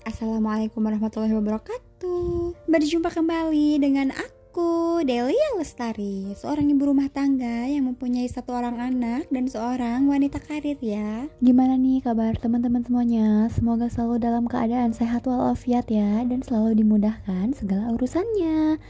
Assalamualaikum warahmatullahi wabarakatuh. Berjumpa kembali dengan aku, Delia Lestari, seorang ibu rumah tangga yang mempunyai satu orang anak dan seorang wanita karir ya. Gimana nih kabar teman-teman semuanya? Semoga selalu dalam keadaan sehat walafiat ya, dan selalu dimudahkan segala urusannya.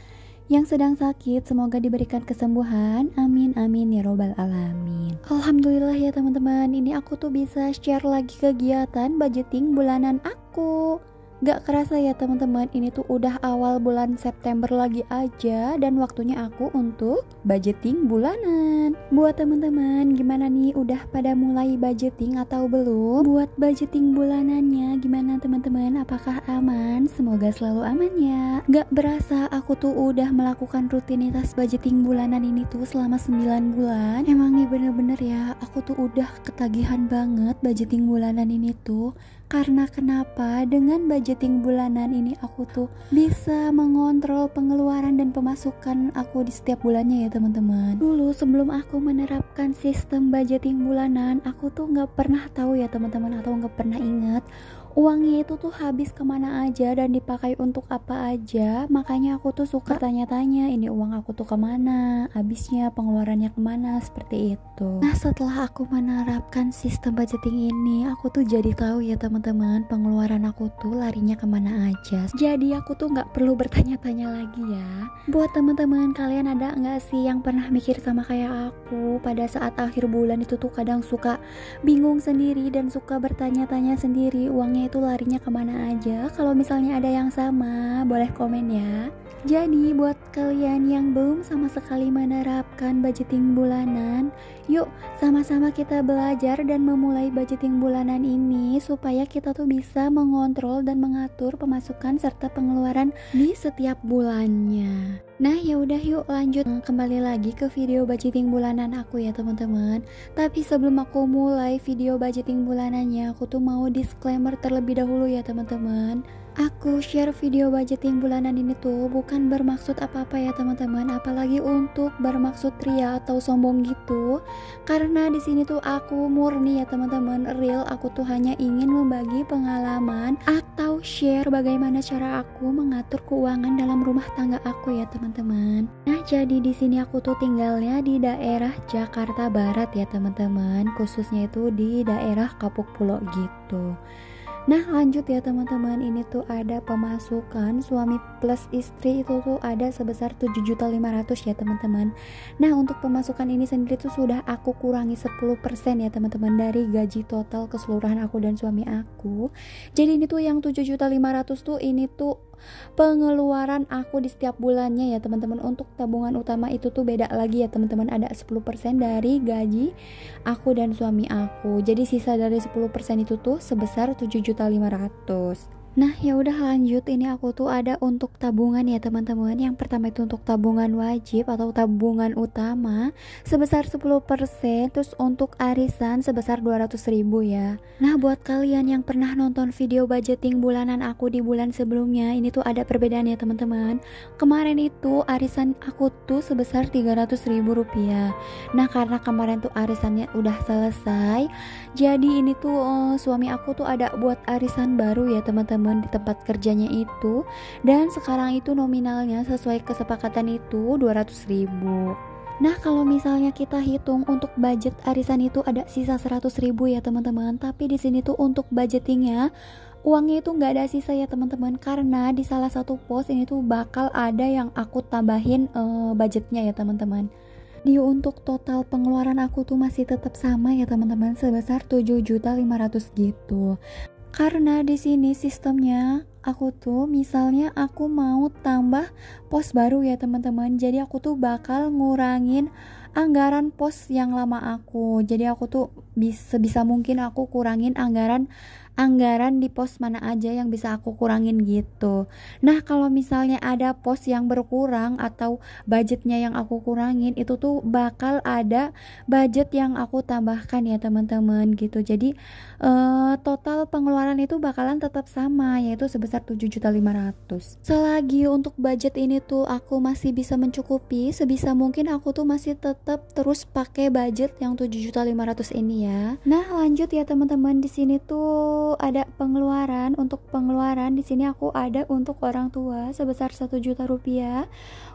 Yang sedang sakit semoga diberikan kesembuhan, amin amin ya robbal alamin. Alhamdulillah ya teman-teman, ini aku tuh bisa share lagi kegiatan budgeting bulanan aku. Gak kerasa ya teman-teman, ini tuh udah awal bulan September lagi aja dan waktunya aku untuk budgeting bulanan. Buat teman-teman, gimana nih, udah pada mulai budgeting atau belum? Buat budgeting bulanannya gimana teman-teman? Apakah aman? Semoga selalu aman ya. Gak berasa aku tuh udah melakukan rutinitas budgeting bulanan ini tuh selama 9 bulan. Emang nih bener-bener ya, aku tuh udah ketagihan banget budgeting bulanan ini tuh. Karena kenapa? Dengan budgeting bulanan ini aku tuh bisa mengontrol pengeluaran dan pemasukan aku di setiap bulannya ya teman-teman. Dulu sebelum aku menerapkan sistem budgeting bulanan, aku tuh nggak pernah tahu ya teman-teman, atau nggak pernah ingat uangnya itu tuh habis kemana aja dan dipakai untuk apa aja. Makanya aku tuh suka tanya-tanya, ini uang aku tuh kemana, habisnya pengeluarannya kemana, seperti itu. Nah setelah aku menerapkan sistem budgeting ini, aku tuh jadi tahu ya teman-teman, pengeluaran aku tuh larinya kemana aja. Jadi aku tuh nggak perlu bertanya-tanya lagi ya. Buat teman-teman, kalian ada nggak sih yang pernah mikir sama kayak aku? Pada saat akhir bulan itu tuh kadang suka bingung sendiri dan suka bertanya-tanya sendiri, uangnya itu larinya kemana aja. Kalau misalnya ada yang sama, boleh komen ya. Jadi buat kalian yang belum sama sekali menerapkan budgeting bulanan, yuk sama-sama kita belajar dan memulai budgeting bulanan ini supaya kita tuh bisa mengontrol dan mengatur pemasukan serta pengeluaran di setiap bulannya. Nah ya udah, yuk lanjut kembali lagi ke video budgeting bulanan aku ya teman-teman. Tapi sebelum aku mulai video budgeting bulanannya, aku tuh mau disclaimer terlebih dahulu ya teman-teman. Aku share video budgeting bulanan ini tuh bukan bermaksud apa-apa ya teman-teman, apalagi untuk bermaksud ria atau sombong gitu. Karena di sini tuh aku murni ya teman-teman, real. Aku tuh hanya ingin membagi pengalaman atau share bagaimana cara aku mengatur keuangan dalam rumah tangga aku ya teman-teman. Nah, jadi di sini aku tuh tinggalnya di daerah Jakarta Barat ya teman-teman, khususnya itu di daerah Kapuk Pulo gitu. Nah lanjut ya teman-teman, ini tuh ada pemasukan suami plus istri itu tuh ada sebesar 7.500.000 ya teman-teman. Nah untuk pemasukan ini sendiri tuh sudah aku kurangi 10% ya teman-teman dari gaji total keseluruhan aku dan suami aku. Jadi ini tuh yang 7.500.000 tuh ini tuh pengeluaran aku di setiap bulannya ya teman-teman. Untuk tabungan utama itu tuh beda lagi ya teman-teman, ada 10% dari gaji aku dan suami aku. Jadi sisa dari 10% itu tuh sebesar 7.500.000. Nah ya udah lanjut, ini aku tuh ada untuk tabungan ya teman-teman. Yang pertama itu untuk tabungan wajib atau tabungan utama sebesar 10%, terus untuk arisan sebesar 200.000 ya. Nah buat kalian yang pernah nonton video budgeting bulanan aku di bulan sebelumnya, ini tuh ada perbedaan ya teman-teman. Kemarin itu arisan aku tuh sebesar 300.000 rupiah. Nah karena kemarin tuh arisannya udah selesai, jadi ini tuh suami aku tuh ada buat arisan baru ya teman-teman di tempat kerjanya itu, dan sekarang itu nominalnya sesuai kesepakatan itu 200.000. Nah kalau misalnya kita hitung untuk budget arisan itu ada sisa 100.000 ya teman-teman. Tapi di sini tuh untuk budgetingnya uangnya itu nggak ada sisa ya teman-teman, karena di salah satu pos ini tuh bakal ada yang aku tambahin budgetnya ya teman-teman. Di untuk total pengeluaran aku tuh masih tetap sama ya teman-teman, sebesar 7.500.000 gitu. Karena di sini sistemnya aku tuh misalnya aku mau tambah pos baru ya teman-teman, jadi aku tuh bakal ngurangin anggaran pos yang lama aku. Jadi aku tuh sebisa mungkin aku kurangin anggaran di pos mana aja yang bisa aku kurangin gitu. Nah kalau misalnya ada pos yang berkurang atau budgetnya yang aku kurangin, itu tuh bakal ada budget yang aku tambahkan ya teman-teman gitu. Jadi total pengeluaran itu bakalan tetap sama, yaitu sebesar 7.500.000. Selagi untuk budget ini tuh aku masih bisa mencukupi, sebisa mungkin aku tuh masih tetap terus pakai budget yang 7.500.000 ini ya. Nah lanjut ya teman-teman, di sini tuh tuh ada pengeluaran. Untuk pengeluaran di sini aku ada untuk orang tua sebesar 1 juta rupiah,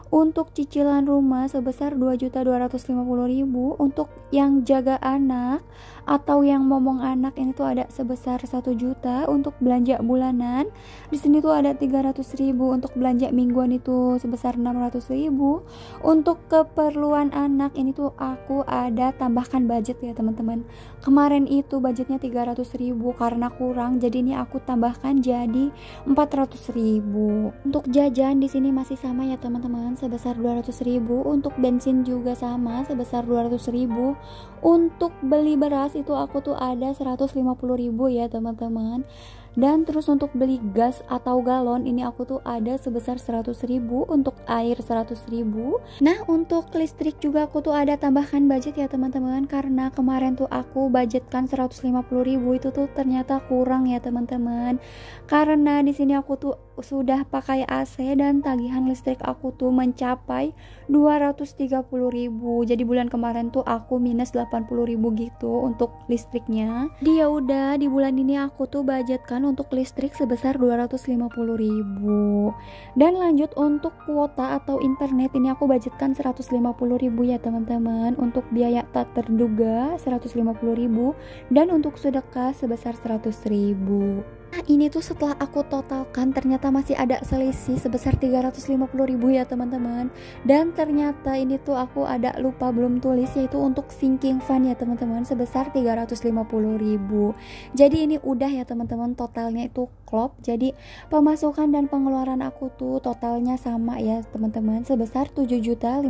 untuk cicilan rumah sebesar 2.250.000, untuk yang jaga anak atau yang momong anak ini tuh ada sebesar 1 juta, untuk belanja bulanan di sini tuh ada 300.000, untuk belanja mingguan itu sebesar 600.000, untuk keperluan anak ini tuh aku ada tambahkan budget ya teman-teman. Kemarin itu budgetnya 300.000 karena kurang, jadi ini aku tambahkan jadi 400.000. Untuk jajan di sini masih sama ya teman-teman, sebesar 200.000, untuk bensin juga sama sebesar 200.000, untuk beli beras itu aku tuh ada 150.000 ya teman-teman. Dan terus untuk beli gas atau galon ini aku tuh ada sebesar 100.000, untuk air 100.000. Nah untuk listrik juga aku tuh ada tambahkan budget ya teman-teman, karena kemarin tuh aku budgetkan 150.000 itu tuh ternyata kurang ya teman-teman, karena di sini aku tuh sudah pakai AC dan tagihan listrik aku tuh mencapai 230.000. Jadi bulan kemarin tuh aku minus 80.000 gitu untuk listriknya. Dia udah di bulan ini aku tuh budgetkan untuk listrik sebesar 250.000. Dan lanjut untuk kuota atau internet ini aku budgetkan 150.000 ya teman-teman. Untuk biaya tak terduga 150.000, dan untuk sedekah sebesar 100.000. Nah ini tuh setelah aku totalkan ternyata masih ada selisih sebesar 350.000 ya teman-teman. Dan ternyata ini tuh aku ada lupa belum tulis, yaitu untuk sinking fund ya teman-teman sebesar 350.000. Jadi ini udah ya teman-teman, totalnya itu klop. Jadi pemasukan dan pengeluaran aku tuh totalnya sama ya teman-teman, sebesar 7.500.000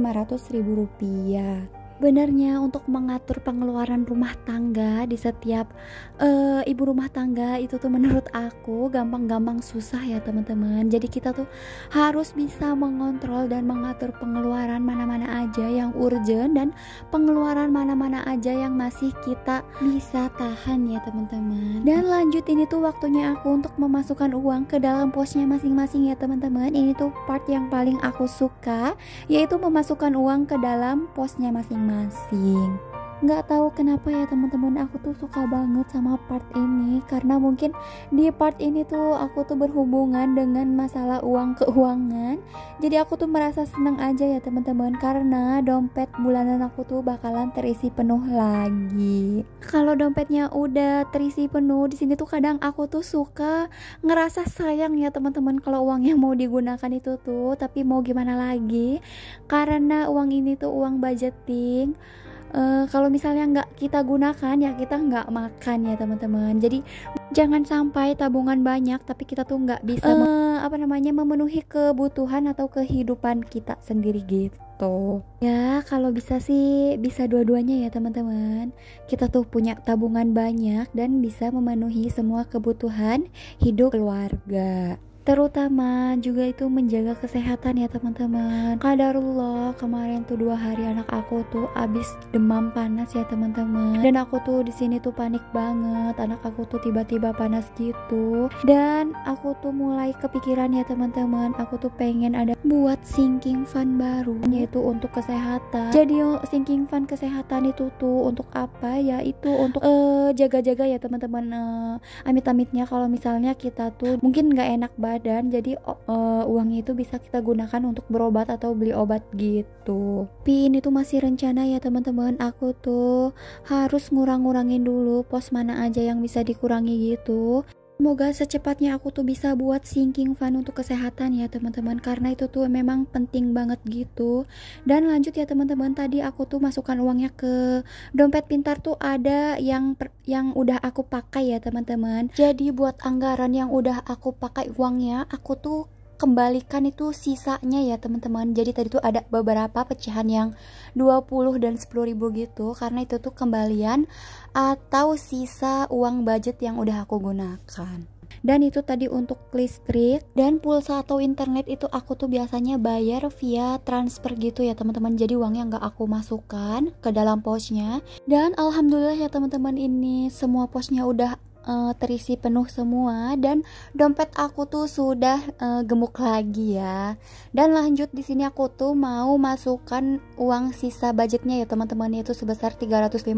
rupiah. Benernya untuk mengatur pengeluaran rumah tangga di setiap ibu rumah tangga itu tuh menurut aku gampang-gampang susah ya teman-teman. Jadi kita tuh harus bisa mengontrol dan mengatur pengeluaran mana-mana aja yang urgent, dan pengeluaran mana-mana aja yang masih kita bisa tahan ya teman-teman. Dan lanjut ini tuh waktunya aku untuk memasukkan uang ke dalam posnya masing-masing ya teman-teman. Ini tuh part yang paling aku suka, yaitu memasukkan uang ke dalam posnya masing-masing. Nggak tahu kenapa ya teman-teman, aku tuh suka banget sama part ini, karena mungkin di part ini tuh aku tuh berhubungan dengan masalah uang keuangan. Jadi aku tuh merasa senang aja ya teman-teman, karena dompet bulanan aku tuh bakalan terisi penuh lagi. Kalau dompetnya udah terisi penuh di sini tuh kadang aku tuh suka ngerasa sayang ya teman-teman kalau uangnya mau digunakan itu tuh, tapi mau gimana lagi, karena uang ini tuh uang budgeting. Kalau misalnya nggak kita gunakan ya kita nggak makan ya teman-teman. Jadi jangan sampai tabungan banyak tapi kita tuh nggak bisa memenuhi kebutuhan atau kehidupan kita sendiri gitu. Ya kalau bisa sih bisa dua-duanya ya teman-teman. Kita tuh punya tabungan banyak dan bisa memenuhi semua kebutuhan hidup keluarga. Terutama juga itu menjaga kesehatan ya teman-teman. Qadarullah kemarin tuh 2 hari anak aku tuh abis demam panas ya teman-teman. Dan aku tuh di sini tuh panik banget. Anak aku tuh tiba-tiba panas gitu. Dan aku tuh mulai kepikiran ya teman-teman. Aku tuh pengen ada buat sinking fund baru, yaitu untuk kesehatan. Jadi sinking fund kesehatan itu tuh untuk apa ya? Itu untuk jaga-jaga ya teman-teman. Amit-amitnya kalau misalnya kita tuh mungkin nggak enak dan jadi uangnya itu bisa kita gunakan untuk berobat atau beli obat gitu. Tapi ini tuh masih rencana ya teman-teman. Aku tuh harus ngurangin dulu pos mana aja yang bisa dikurangi gitu. Semoga secepatnya aku tuh bisa buat sinking fund untuk kesehatan ya teman-teman, karena itu tuh memang penting banget gitu. Dan lanjut ya teman-teman, tadi aku tuh masukkan uangnya ke dompet pintar tuh ada yang udah aku pakai ya teman-teman. Jadi buat anggaran yang udah aku pakai uangnya, aku tuh kembalikan itu sisanya ya teman-teman. Jadi tadi tuh ada beberapa pecahan yang 20 dan 10.000 gitu, karena itu tuh kembalian atau sisa uang budget yang udah aku gunakan. Dan itu tadi untuk listrik dan pulsa atau internet itu aku tuh biasanya bayar via transfer gitu ya teman-teman. Jadi uangnya nggak aku masukkan ke dalam posnya. Dan alhamdulillah ya teman-teman, ini semua posnya udah terisi penuh semua dan dompet aku tuh sudah gemuk lagi ya. Dan lanjut di sini aku tuh mau masukkan uang sisa budgetnya ya teman-teman, yaitu sebesar 350.000,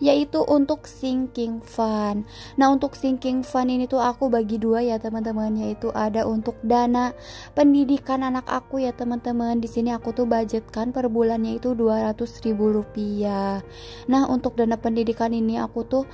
yaitu untuk sinking fund. Nah, untuk sinking fund ini tuh aku bagi dua ya teman-teman, yaitu ada untuk dana pendidikan anak aku ya teman-teman. Di sini aku tuh budgetkan per bulannya itu 200.000 rupiah. Nah, untuk dana pendidikan ini aku tuh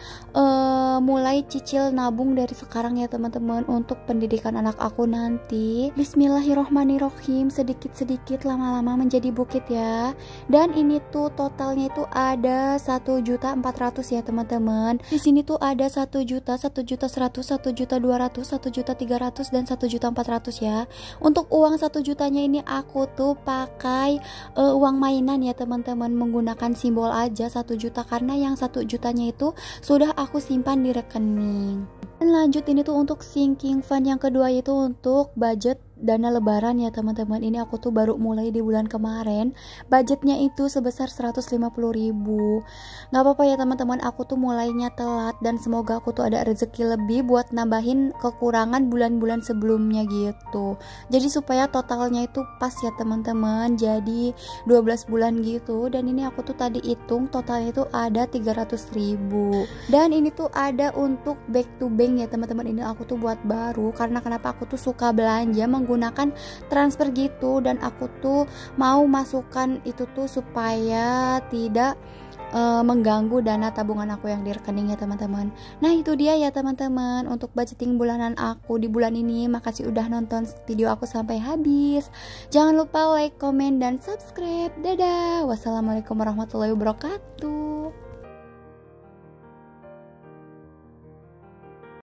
mulai cicil nabung dari sekarang ya teman-teman untuk pendidikan anak aku nanti. Bismillahirrohmanirrohim, sedikit-sedikit lama-lama menjadi bukit ya. Dan ini tuh totalnya itu ada 1.400.000 ya teman-teman. Di sini tuh ada 1 juta, 1 juta 100, 1 juta 200, 1 juta 300 dan 1 juta 400 ya. Untuk uang 1 jutanya ini aku tuh pakai uang mainan ya teman-teman, menggunakan simbol aja 1 juta karena yang 1 jutanya itu sudah aku simpan di rekening. Dan lanjut ini tuh untuk sinking fund yang kedua, yaitu untuk budget dana lebaran ya teman-teman. Ini aku tuh baru mulai di bulan kemarin. Budgetnya itu sebesar 150.000. Gak apa-apa ya teman-teman, aku tuh mulainya telat dan semoga aku tuh ada rezeki lebih buat nambahin kekurangan bulan-bulan sebelumnya gitu. Jadi supaya totalnya itu pas ya teman-teman, jadi 12 bulan gitu. Dan ini aku tuh tadi hitung totalnya itu ada 300.000. Dan ini tuh ada untuk back to bank ya teman-teman. Ini aku tuh buat baru karena kenapa aku tuh suka belanja menggunakan transfer gitu, dan aku tuh mau masukkan itu tuh supaya tidak mengganggu dana tabungan aku yang di rekening ya teman-teman. Nah, itu dia ya teman-teman untuk budgeting bulanan aku di bulan ini. Makasih udah nonton video aku sampai habis. Jangan lupa like, komen, dan subscribe. Dadah. Wassalamualaikum warahmatullahi wabarakatuh.